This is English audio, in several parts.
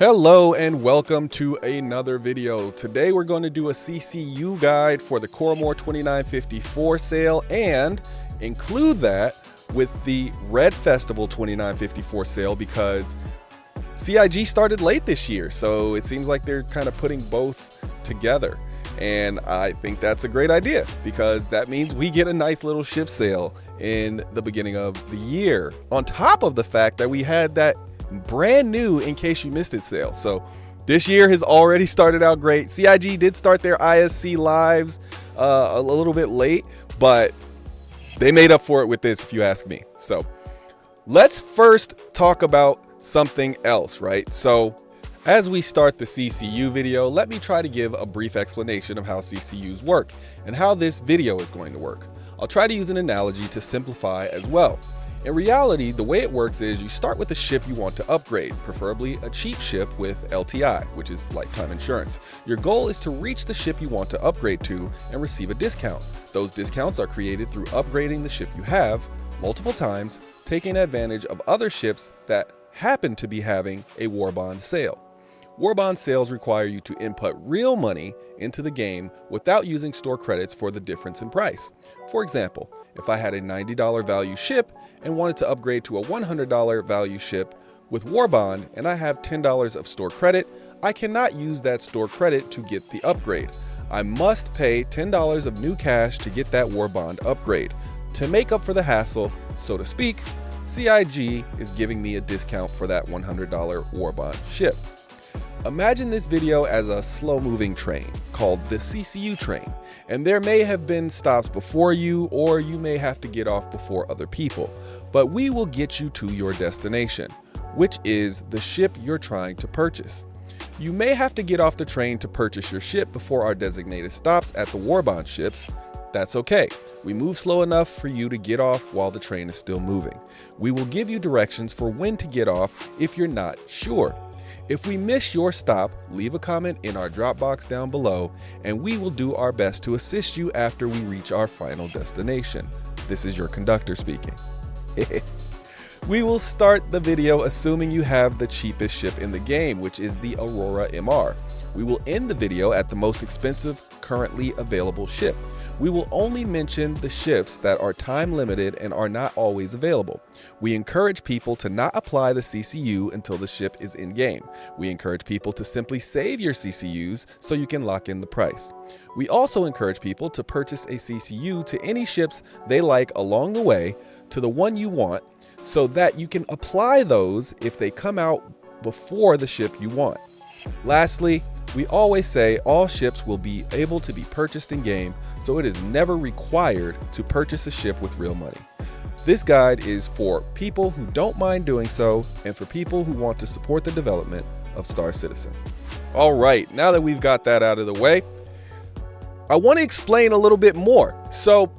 Hello and welcome to another video. Today we're going to do a CCU guide for the Coramor 2954 sale and include that with the Red Festival 2954 sale because CIG started late this year, so it seems like they're kind of putting both together. And I think that's a great idea because that means we get a nice little ship sale in the beginning of the year, on top of the fact that we had that brand new in case you missed it sale. So this year has already started out great. CIG did start their ISC lives a little bit late, but they made up for it with this, if you ask me. So let's first talk about something else, right? So as we start the CCU video, let me try to give a brief explanation of how CCUs work and how this video is going to work. I'll try to use an analogy to simplify as well. In reality, the way it works is you start with a ship you want to upgrade, preferably a cheap ship with LTI, which is lifetime insurance. Your goal is to reach the ship you want to upgrade to and receive a discount. Those discounts are created through upgrading the ship you have multiple times, taking advantage of other ships that happen to be having a war bond sale. War bond sales require you to input real money into the game without using store credits for the difference in price. For example, if I had a $90 value ship and wanted to upgrade to a $100 value ship with war bond and I have $10 of store credit, I cannot use that store credit to get the upgrade. I must pay $10 of new cash to get that war bond upgrade. To make up for the hassle, so to speak, CIG is giving me a discount for that $100 war bond ship. Imagine this video as a slow-moving train called the CCU train, and there may have been stops before you, or you may have to get off before other people, but we will get you to your destination, which is the ship you're trying to purchase. You may have to get off the train to purchase your ship before our designated stops at the war bond ships. That's okay. We move slow enough for you to get off while the train is still moving. We will give you directions for when to get off if you're not sure. If we miss your stop, leave a comment in our drop box down below, and we will do our best to assist you after we reach our final destination. This is your conductor speaking. We will start the video assuming you have the cheapest ship in the game, which is the Aurora MR. We will end the video at the most expensive currently available ship. We will only mention the ships that are time limited and are not always available. We encourage people to not apply the CCU until the ship is in game. We encourage people to simply save your CCUs so you can lock in the price. We also encourage people to purchase a CCU to any ships they like along the way to the one you want so that you can apply those if they come out before the ship you want. Lastly, we always say all ships will be able to be purchased in game, so it is never required to purchase a ship with real money. This guide is for people who don't mind doing so and for people who want to support the development of Star Citizen. All right, now that we've got that out of the way, I want to explain a little bit more. So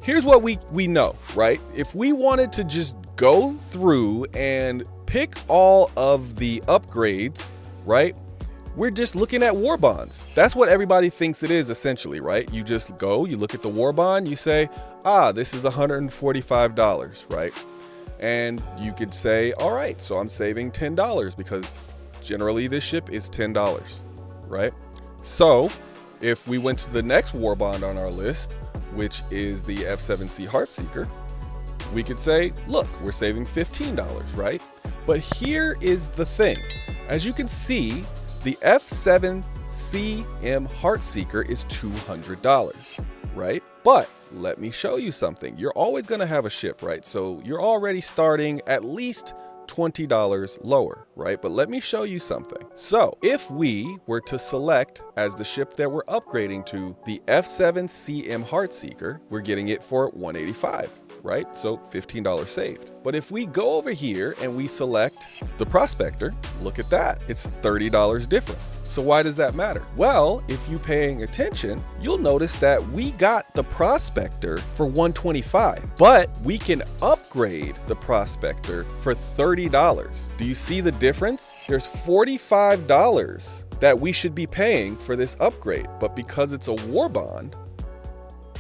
here's what we know, right? If we wanted to just go through and pick all of the upgrades, right? We're just looking at war bonds. That's what everybody thinks it is essentially, right? You just go, you look at the war bond, you say, this is $145, right? And you could say, all right, so I'm saving $10 because generally this ship is $10, right? So if we went to the next war bond on our list, which is the F7C Heartseeker, we could say, look, we're saving $15, right? But here is the thing. As you can see, the F7CM Heartseeker is $200, right? But let me show you something. You're always going to have a ship, right? So you're already starting at least $20 lower, right? But let me show you something. So if we were to select as the ship that we're upgrading to the F7CM Heartseeker, we're getting it for $185. Right? So $15 saved. But if we go over here and we select the Prospector, look at that. It's $30 difference. So why does that matter? Well, if you're paying attention, you'll notice that we got the Prospector for $125, but we can upgrade the Prospector for $30. Do you see the difference? There's $45 that we should be paying for this upgrade, but because it's a war bond,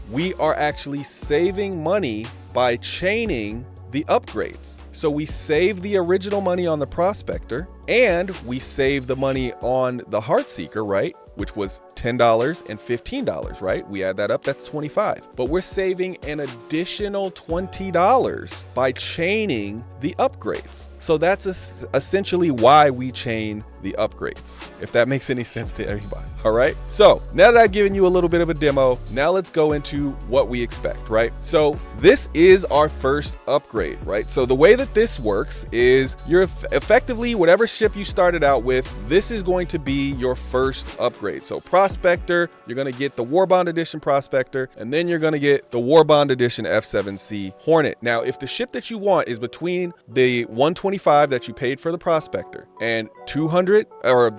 we are actually saving money by chaining the upgrades. So we save the original money on the prospector, and we save the money on the Heartseeker, right? Which was $10 and $15, right? We add that up, that's $25. But we're saving an additional $20 by chaining the upgrades. So that's essentially why we chain the upgrades, if that makes any sense to everybody. All right. So now that I've given you a little bit of a demo, now let's go into what we expect, right? So this is our first upgrade, right? So the way that this works is you're effectively, whatever ship you started out with, this is going to be your first upgrade. So Prospector, you're going to get the Warbond Edition Prospector, and then you're going to get the Warbond Edition F7C Hornet. Now, if the ship that you want is between the 125 that you paid for the Prospector and 200, or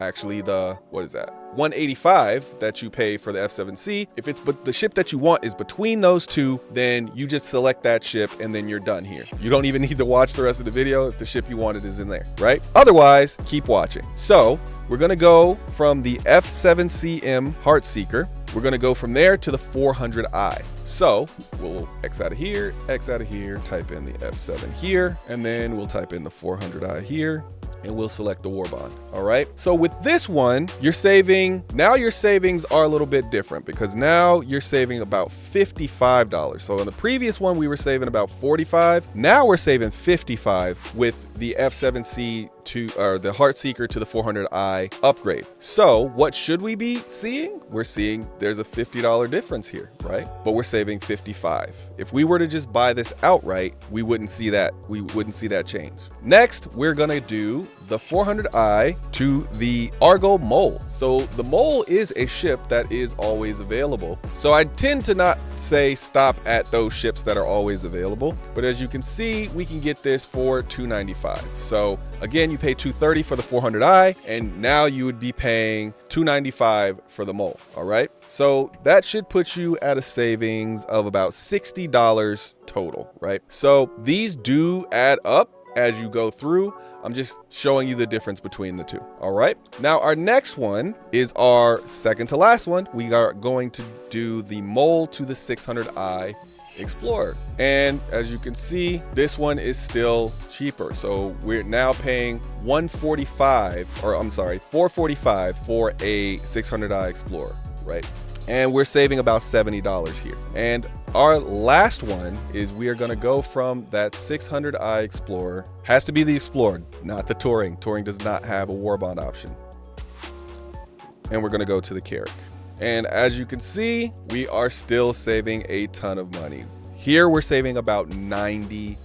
actually the, what is that? 185 that you pay for the F7C. If it's but the ship that you want is between those two, then you just select that ship and then you're done here. You don't even need to watch the rest of the video if the ship you wanted is in there, right? Otherwise, keep watching. So we're gonna go from the F7CM Heartseeker. We're gonna go from there to the 400i. So we'll X out of here, type in the F7 here, and then we'll type in the 400i here, and we'll select the Warbond. All right. So with this one, you're saving, now your savings are a little bit different because now you're saving about $55. So in the previous one, we were saving about 45. Now we're saving 55 with the F7C to, or the Heartseeker to the 400i upgrade. So what should we be seeing? We're seeing there's a $50 difference here, right? But we're saving 55. If we were to just buy this outright, we wouldn't see that. We wouldn't see that change. Next, we're gonna do the 400i to the Argo Mole. So the Mole is a ship that is always available. So I tend to not say stop at those ships that are always available, but as you can see, we can get this for $295. So again, you pay $230 for the 400i, and now you would be paying $295 for the Mole. All right. So that should put you at a savings of about $60 total, right? So these do add up as you go through. I'm just showing you the difference between the two. All right. Now our next one is our second to last one. We are going to do the Mole to the 600i Explorer. And as you can see, this one is still cheaper. So we're now paying $445 for a 600i Explorer, right? And we're saving about $70 here. And our last one is we are gonna go from that 600i Explorer, has to be the Explorer, not the Touring. Touring does not have a Warbond option. And we're gonna go to the Carrack. And as you can see, we are still saving a ton of money. Here we're saving about $90,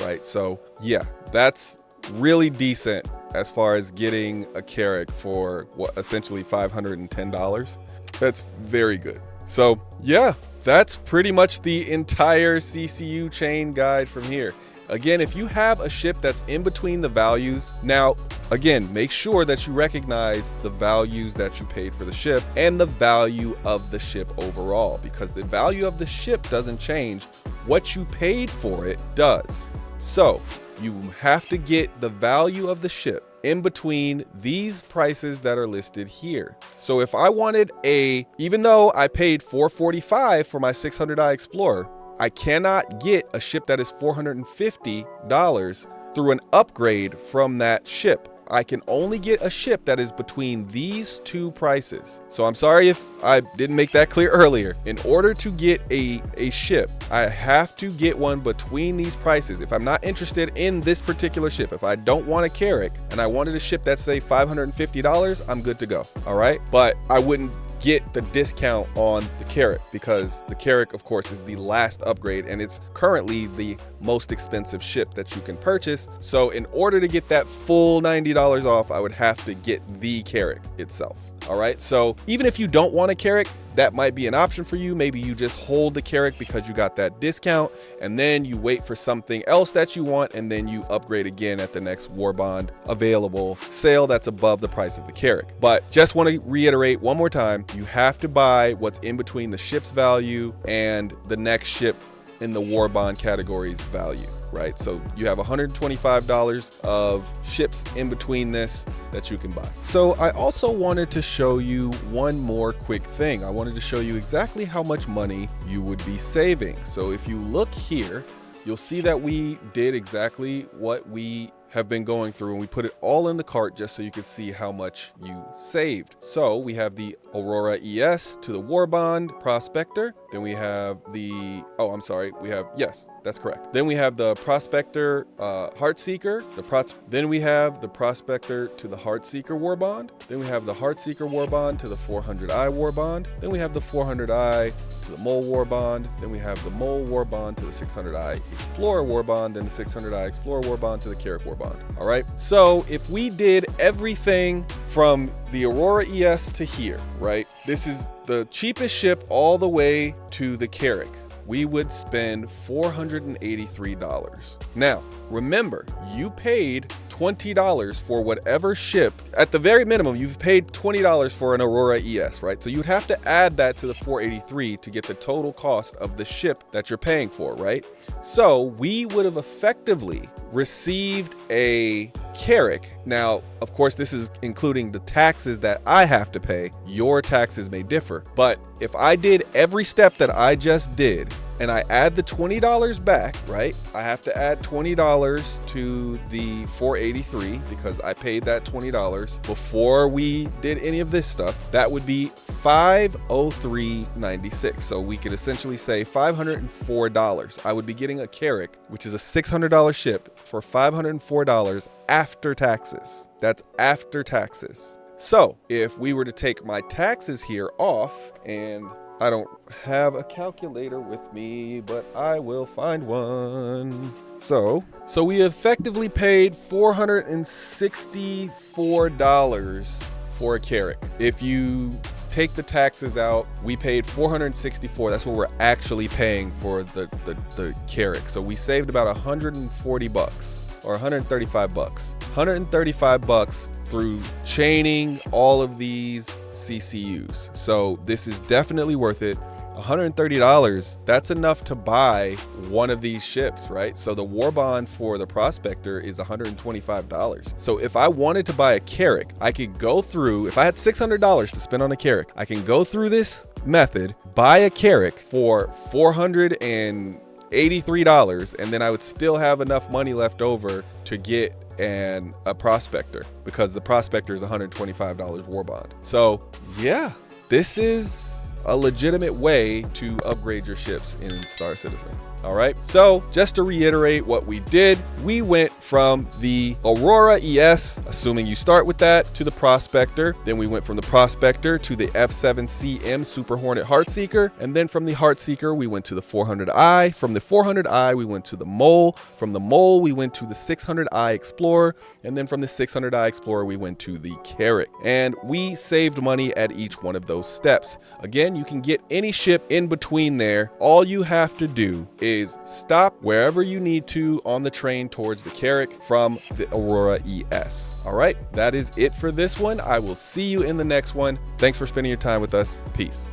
right? So yeah, that's really decent as far as getting a Carrack for what, essentially $510. That's very good. So yeah, that's pretty much the entire CCU chain guide from here. Again, if you have a ship that's in between the values, now again, make sure that you recognize the values that you paid for the ship and the value of the ship overall, because the value of the ship doesn't change. What you paid for it does. So you have to get the value of the ship in between these prices that are listed here. So if I wanted even though I paid $445 for my 600i Explorer, I cannot get a ship that is $450 through an upgrade from that ship. I can only get a ship that is between these two prices. So I'm sorry if I didn't make that clear earlier. In order to get a ship, I have to get one between these prices. If I'm not interested in this particular ship, if I don't want a Carrack and I wanted a ship that's say $550, I'm good to go. All right. But I wouldn't get the discount on the Carrack because the Carrack, of course, is the last upgrade and it's currently the most expensive ship that you can purchase. So in order to get that full $90 off, I would have to get the Carrack itself. All right. So even if you don't want a Carrack, that might be an option for you. Maybe you just hold the Carrack because you got that discount and then you wait for something else that you want and then you upgrade again at the next Warbond available sale that's above the price of the Carrack. But just want to reiterate one more time, you have to buy what's in between the ship's value and the next ship in the Warbond category's value, right? So you have $125 of ships in between this that you can buy. So I also wanted to show you one more quick thing. I wanted to show you exactly how much money you would be saving. So if you look here, you'll see that we did exactly what we have been going through, and we put it all in the cart just so you could see how much you saved. So we have the Aurora ES to the War Bond Prospector. Then we have the, yes, that's correct. Then we have the Prospector Heartseeker. Then we have the Prospector to the Heartseeker War Bond. Then we have the Heartseeker War Bond to the 400i War Bond. Then we have the 400i to the Mole War Bond. Then we have the Mole War Bond to the 600i Explorer War Bond. Then the 600i Explorer War Bond to the Carrack War Bond. All right. So if we did everything from the Aurora ES to here, right? This is the cheapest ship all the way to the Carrack. We would spend $483. Now, remember, you paid $20 for whatever ship. At the very minimum, you've paid $20 for an Aurora ES, right? So you'd have to add that to the $483 to get the total cost of the ship that you're paying for, right? So we would have effectively received a Carrack. Now, of course, this is including the taxes that I have to pay. Your taxes may differ, but if I did every step that I just did and I add the $20 back, right? I have to add $20 to the 483 because I paid that $20 before we did any of this stuff. That would be $503.96. So we could essentially say $504. I would be getting a Carrack, which is a $600 ship, for $504 after taxes. That's after taxes. So if we were to take my taxes here off, and I don't have a calculator with me, but I will find one. So we effectively paid $464 for a Carrack. If you take the taxes out, we paid $464. That's what we're actually paying for the Carrack. So we saved about 140 bucks or 135 bucks. 135 bucks through chaining all of these CCUs. So this is definitely worth it. $130, that's enough to buy one of these ships, right? So the War Bond for the Prospector is $125. So if I wanted to buy a Carrack, I could go through, if I had $600 to spend on a Carrack, I can go through this method, buy a Carrack for $483, and then I would still have enough money left over to get a Prospector, because the Prospector is $125 War Bond. So yeah, this is a legitimate way to upgrade your ships in Star Citizen. All right, so just to reiterate what we did, we went from the Aurora ES, assuming you start with that, to the Prospector. Then we went from the Prospector to the F7CM Super Hornet Heartseeker. And then from the Heartseeker, we went to the 400i. From the 400i, we went to the Mole. From the Mole, we went to the 600i Explorer. And then from the 600i Explorer, we went to the Carrack. And we saved money at each one of those steps. Again, you can get any ship in between there. All you have to do is stop wherever you need to on the train towards the Carrack from the Aurora ES. All right, that is it for this one. I will see you in the next one. Thanks for spending your time with us. Peace.